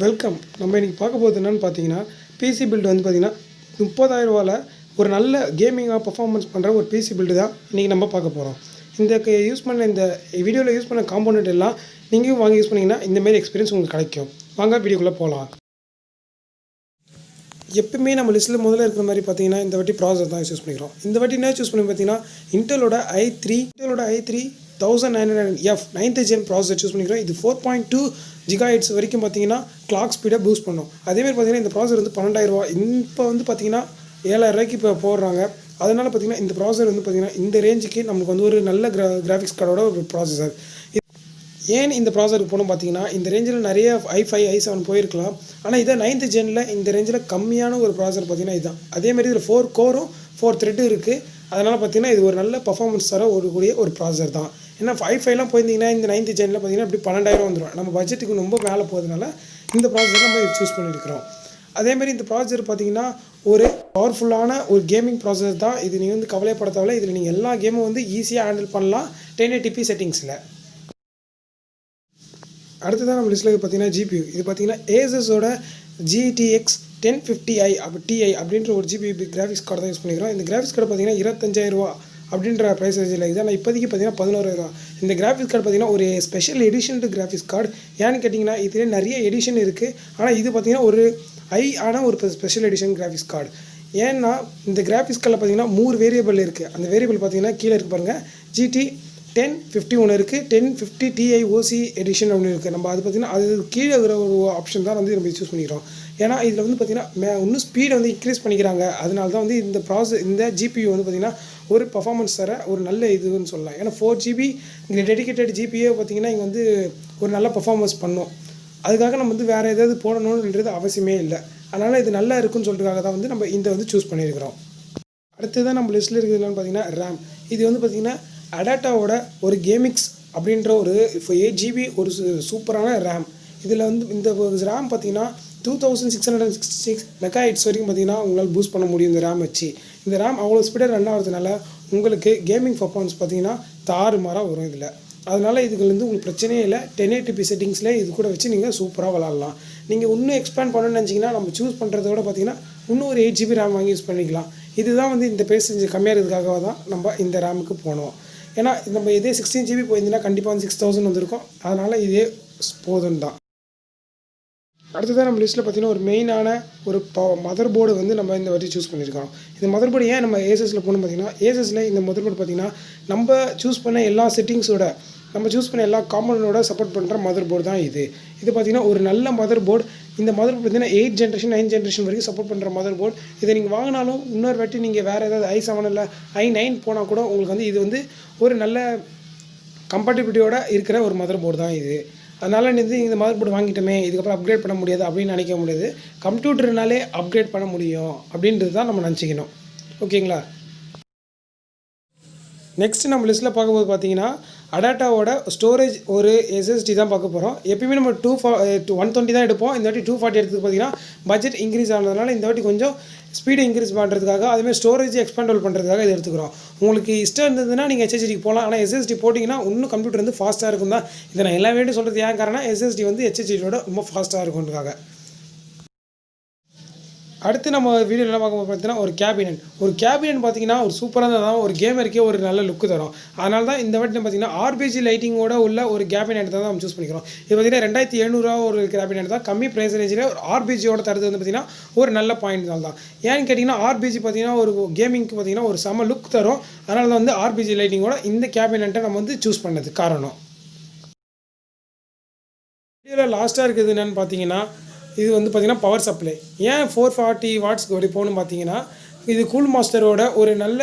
Welcome. நம்ம இன்னைக்கு பார்க்க போகிறது என்னன்னு பார்த்தீங்கன்னா, பிசி பில்ட் வந்து பார்த்தீங்கன்னா, ரூ. 30,000ல ஒரு நல்ல கேமிங்கா பெர்ஃபார்மன்ஸ் பண்ணுற ஒரு பிசி பில்டு தான் இன்றைக்கி நம்ம பார்க்க போகிறோம். இந்த வீடியோவில் யூஸ் பண்ண காம்போனன்ட் எல்லாம் நீங்களும் வாங்கி யூஸ் பண்ணிங்கன்னா இந்தமாரி எக்ஸ்பீரியன்ஸ் உங்களுக்கு கிடைக்கும். வாங்க வீடியோக்குள்ளே போகலாம். எப்பவுமே நம்ம லிஸ்ட்டில் முதல்ல இருக்கிற மாதிரி பார்த்தீங்கன்னா, இந்த வாட்டி ப்ராசஸர் தான் யூஸ் பண்ணிக்கிறோம். இந்த வாட்டி என்ன சூஸ் பண்ணி பார்த்தீங்கன்னா, இன்டெலோட i3 1900F 9th gen processor choose பண்ணிக்கிறோம். இது 4.2 GHz வரைக்கும் பார்த்தீங்கன்னா கிளாக் ஸ்பீடை பூஸ்ட் பண்ணும். அதேமாதிரி பார்த்தீங்கன்னா இந்த ப்ராசஸர் வந்து 12,000 இப்போ வந்து பார்த்தீங்கன்னா 7,000 இப்போ போடுறாங்க. அதனால் பார்த்தீங்கன்னா இந்த ப்ராசஸர் வந்து பார்த்தீங்கன்னா இந்த ரேஞ்சுக்கு நமக்கு வந்து ஒரு நல்ல கிராஃபிக்ஸ் கார்டோட ஒரு ப்ராசஸர். ஏன் இந்த ப்ராசஸருக்கு போகணும் பார்த்தீங்கன்னா, இந்த ரேஞ்சில் நிறைய i5 i7 போயிருக்கலாம். ஆனால் இதை 9th ஜெனில் இந்த ரேஞ்சில் கம்மியான ஒரு ப்ராசஸர் பார்த்தீங்கன்னா இதுதான். அதேமாதிரி இதில் 4 கோரும் 4 த்ரெட்டும் இருக்குது. அதனால் பார்த்தீங்கன்னா இது ஒரு நல்ல பர்ஃபார்மன்ஸ் தர ஒரு ப்ராசஸர் தான். ஏன்னா i5லாம் போயிருந்தீங்கன்னா இந்த 9th ஜெனில் பார்த்தீங்கன்னா இப்படி 12,000 வந்துடும். நம்ம பட்ஜெட்டுக்கு ரொம்ப மேலே போகிறதுனால இந்த ப்ராசஸர் நம்ம சூஸ் பண்ணியிருக்கிறோம். அதேமாதிரி இந்த ப்ராசஸர் பார்த்தீங்கன்னா ஒரு பவர்ஃபுல்லான ஒரு கேமிங் ப்ராசஸர் தான். இது நீங்கள் வந்து கவலைப்பட தேவையில்ல. இதில் நீங்கள் எல்லா கேமும் வந்து ஈஸியாக ஹேண்டில் பண்ணலாம் 1080p செட்டிங்ஸில். அடுத்ததான் நம்ம லிஸ்ட்டில் பார்த்தீங்கன்னா ஜிபியூ. இது பார்த்தீங்கன்னா ஏசஸோட GTX 1050i TI அப்படின்ற ஒரு ஜிபியூ கிராஃபிக்ஸ் கார்டு தான் யூஸ் பண்ணிக்கிறோம். இந்த கிராஃபிக்ஸ் கார்டு பார்த்தீங்கன்னா 25,000 அப்படின்ற ப்ரைஸ் ரேஞ்சில் இருக்குது. ஆனால் இப்போதைக்கு பார்த்தீங்கன்னா 11,000. இந்த கிராஃபிக்ஸ் கார்டு பார்த்தீங்கன்னா ஒரு ஸ்பெஷல் எடிஷன் கிராஃபிக்ஸ் கார்டு. ஏன்னு கேட்டிங்கன்னா இதில் நிறைய எடிஷன் இருக்குது. ஆனால் இது பார்த்தீங்கன்னா ஒரு ஸ்பெஷல் எடிஷன் கிராஃபிக்ஸ் கார்டு. ஏன்னா இந்த கிராஃபிக்ஸ் கார்டில் பார்த்தீங்கன்னா 3 வேரியபிள் இருக்குது. அந்த வேரியபிள் பார்த்தீங்கன்னா கீழே இருக்குது பாருங்கள். GT 1050 ஒன்று இருக்குது, 1050 Ti OC எடிஷன் ஒன்று இருக்குது. நம்ம அது பார்த்திங்கன்னா அது கீழே இருக்கிற ஒரு ஆப்ஷன் தான் வந்து நம்ம சூஸ் பண்ணிக்கிறோம். ஏன்னா இதில் வந்து பார்த்திங்கன்னா இன்னும் ஸ்பீடை வந்து இன்க்ரீஸ் பண்ணிக்கிறாங்க. அதனால தான் வந்து இந்த GPU வந்து பார்த்திங்கன்னா ஒரு பர்ஃபார்மன்ஸ் தர ஒரு நல்ல இதுன்னு சொல்லலாம். ஏன்னா 4GB இங்கே டெடிக்கேட்டட் GPU பார்த்திங்கன்னா இங்கே வந்து ஒரு நல்ல பர்ஃபார்மன்ஸ் பண்ணும். அதுக்காக நம்ம வந்து வேறு ஏதாவது போடணுன்றது அவசியமே இல்லை. அதனால் இது நல்லா இருக்குன்னு சொல்கிறதுக்காக தான் வந்து நம்ம இந்த வந்து சூஸ் பண்ணியிருக்கிறோம். அடுத்ததான் நம்ம லிஸ்ட்டில் இருக்குது என்னென்னு பார்த்திங்கன்னா RAM. இது வந்து பார்த்திங்கன்னா அடாட்டாவோட ஒரு கேமிக்ஸ் அப்படின்ற ஒரு 8GB ஒரு சூப்பரான ரேம். இதில் வந்து இந்த ரேம் பார்த்தீங்கன்னா 2666 MHz வரைக்கும் பார்த்தீங்கன்னா உங்களால் பூஸ்ட் பண்ண முடியும் இந்த ரேம் வச்சு. இந்த ரேம் அவ்வளோ ஸ்பீடாக ரன் ஆகிறதுனால உங்களுக்கு கேமிங் பர்ஃபார்மன்ஸ் பார்த்தீங்கன்னா தாறுமாறாக வரும் இதில். அதனால் இதுலேருந்து உங்களுக்கு பிரச்சனையே இல்லை. 1080p செட்டிங்ஸில் இது கூட வச்சு நீங்கள் சூப்பராக விளாட்லாம். நீங்கள் இன்னும் எக்ஸ்பேண்ட் பண்ணணும்னு நினச்சிங்கன்னா நம்ம சூஸ் பண்ணுறதோட பார்த்தீங்கன்னா இன்னும் ஒரு 8GB ரேம் வாங்கி யூஸ் பண்ணிக்கலாம். இதுதான் வந்து இந்த ப்ரைஸ் கம்மியாக இருக்கிறதுக்காக தான் நம்ம இந்த ரேமுக்கு போனோம். ஏன்னா நம்ம இதே 16GB போயிருந்தீங்கன்னா கண்டிப்பாக வந்து 6,000 வந்திருக்கும். அதனால் இதே போதும் தான். அடுத்ததான் நம்ம லிஸ்ட்டில் பார்த்தீங்கன்னா ஒரு மெயினான ஒரு மதர் போர்டு வந்து நம்ம இந்த வாட்டி சூஸ் பண்ணியிருக்கோம். இந்த மதர் போர்டு ஏன் நம்ம ஏசஸில் போகணும் பார்த்தீங்கன்னா, ஏசஸில் இந்த மதர் போர்டு பார்த்தீங்கன்னா நம்ம சூஸ் பண்ண எல்லா செட்டிங்ஸோட நம்ம சூஸ் பண்ண எல்லா காம்பனோட சப்போர்ட் பண்ணுற மதர் போர்டு தான் இது. இது பார்த்திங்கன்னா ஒரு நல்ல மதர் போர்டு. இந்த மதர் போர்டு பார்த்திங்கன்னா 8th ஜென்ரேஷன் 9th ஜென்ரேஷன் வரைக்கும் சப்போர்ட் பண்ணுற மதர் போர்டு. இதை நீங்கள் வாங்கினாலும் இன்னொரு வாட்டி நீங்கள் வேறு ஏதாவது i7 இல்லை i9 போனால் கூட உங்களுக்கு வந்து இது வந்து ஒரு நல்ல கம்பேட்டிபிலிட்டியோட இருக்கிற ஒரு மதர் போர்டு தான் இது. அதனால் இந்த மதர் போர்டு வாங்கிட்டோமே இதுக்கப்புறம் அப்கிரேட் பண்ண முடியாது அப்படின்னு நினைக்க முடியாது. கம்ப்யூட்டர்னாலே அப்கிரேட் பண்ண முடியும் அப்படின்றது தான் நம்ம நினச்சிக்கணும். ஓகேங்களா? நெக்ஸ்ட்டு நம்ம லிஸ்ட்டில் பார்க்கும்போது பார்த்தீங்கன்னா அடாட்டாவோட ஸ்டோரேஜ் ஒரு SSD தான் பார்க்க போகிறோம். எப்பயுமே நம்ம 120 தான் எடுப்போம். இந்த வாட்டி 240 எடுத்துக்கு பார்த்தீங்கன்னா பட்ஜெட் இன்க்ரீஸ் ஆனதுனால இந்த வாட்டி கொஞ்சம் ஸ்பீடு இன்க்ரீஸ் பண்ணுறதுக்காக அதேமாதிரி ஸ்டோரேஜ் எக்ஸ்பேண்டபிள் பண்ணுறதுக்காக இது எடுத்துக்கிறோம். உங்களுக்கு இஷ்டம் இருந்ததுன்னா நீங்கள் HDDக்கு போகலாம். ஆனால் SSD போட்டிங்கன்னா இன்னும் கம்ப்யூட்டர் வந்து ஃபாஸ்ட்டாக இருக்கும் தான். இதை நான் எல்லா வேண்டியும் சொல்கிறது ஏன் காரணம் SSD வந்து HDDயோட ரொம்ப ஃபாஸ்ட்டாக இருக்குன்றதுக்காக. அடுத்து நம்ம வீடியோவில் என்ன பார்க்க பார்த்தீங்கன்னா ஒரு கேபினட் பார்த்தீங்கன்னா ஒரு சூப்பராக தான் ஒரு கேமருக்கே ஒரு நல்ல லுக்கு தரும். அதனால தான் இந்த வாட்டி பார்த்தீங்கன்னா RGB லைட்டிங்கோட உள்ள ஒரு கேபினட் தான் நம்ம சூஸ் பண்ணிக்கிறோம். இது பார்த்தீங்கன்னா 2,700 ஒரு கேபினட் தான். கம்மி ப்ரைஸ் ரேஞ்சில் ஒரு RGBயோட தரது வந்து பார்த்தீங்கன்னா ஒரு நல்ல பாயிண்ட் தான். ஏன்னு கேட்டிங்கன்னா RGB பார்த்தீங்கன்னா ஒரு கேமிங்க்கு பார்த்தீங்கன்னா ஒரு செம லுக் தரும். அதனால தான் வந்து RGB லைட்டிங்கோட இந்த கேபினட்டை நம்ம வந்து சூஸ் பண்ணது காரணம். வீடியோவில் லாஸ்ட்டாக இருக்குது என்னென்னு பார்த்தீங்கன்னா இது வந்து பார்த்திங்கன்னா பவர் சப்ளை. ஏன் 440 வாட்ஸ்க்கு வரை போகணும் பார்த்தீங்கன்னா இது கூல் மாஸ்டரோட ஒரு நல்ல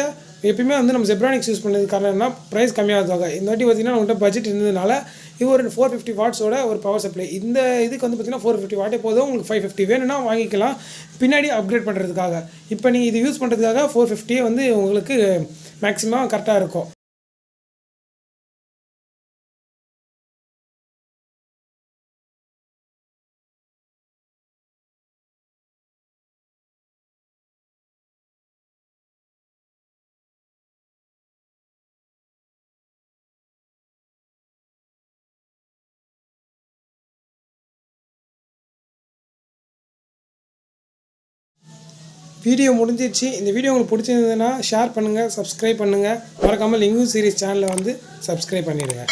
எப்பயுமே வந்து நம்ம ஜெப்ரானிக்ஸ் யூஸ் பண்ணது காரணம் என்ன ப்ரைஸ் கம்மியாகிறதுக்காக. இந்த வாட்டி பார்த்திங்கன்னா நம்மகிட்ட பட்ஜெட் இருந்ததுனால இது ஒரு 450 வாட்ஸோட ஒரு பவர் சப்ளை. இந்த இதுக்கு வந்து பார்த்திங்கன்னா 450 வாட்டே போதும். உங்களுக்கு 550 வேணும்னா வாங்கிக்கலாம் பின்னாடி அப்கிரேட் பண்ணுறதுக்காக. இப்போ நீங்கள் இது யூஸ் பண்ணுறதுக்காக 450 வந்து உங்களுக்கு மேக்ஸிமம் கரெக்டாக இருக்கும். வீடியோ முடிஞ்சிடுச்சு. இந்த வீடியோ உங்களுக்கு பிடிச்சிருந்ததுன்னா ஷேர் பண்ணுங்கள், சப்ஸ்கிரைப் பண்ணுங்கள். மறக்காமல் லிங்கு சீரிஸ் சேனலை வந்து சப்ஸ்கிரைப் பண்ணிடுங்க.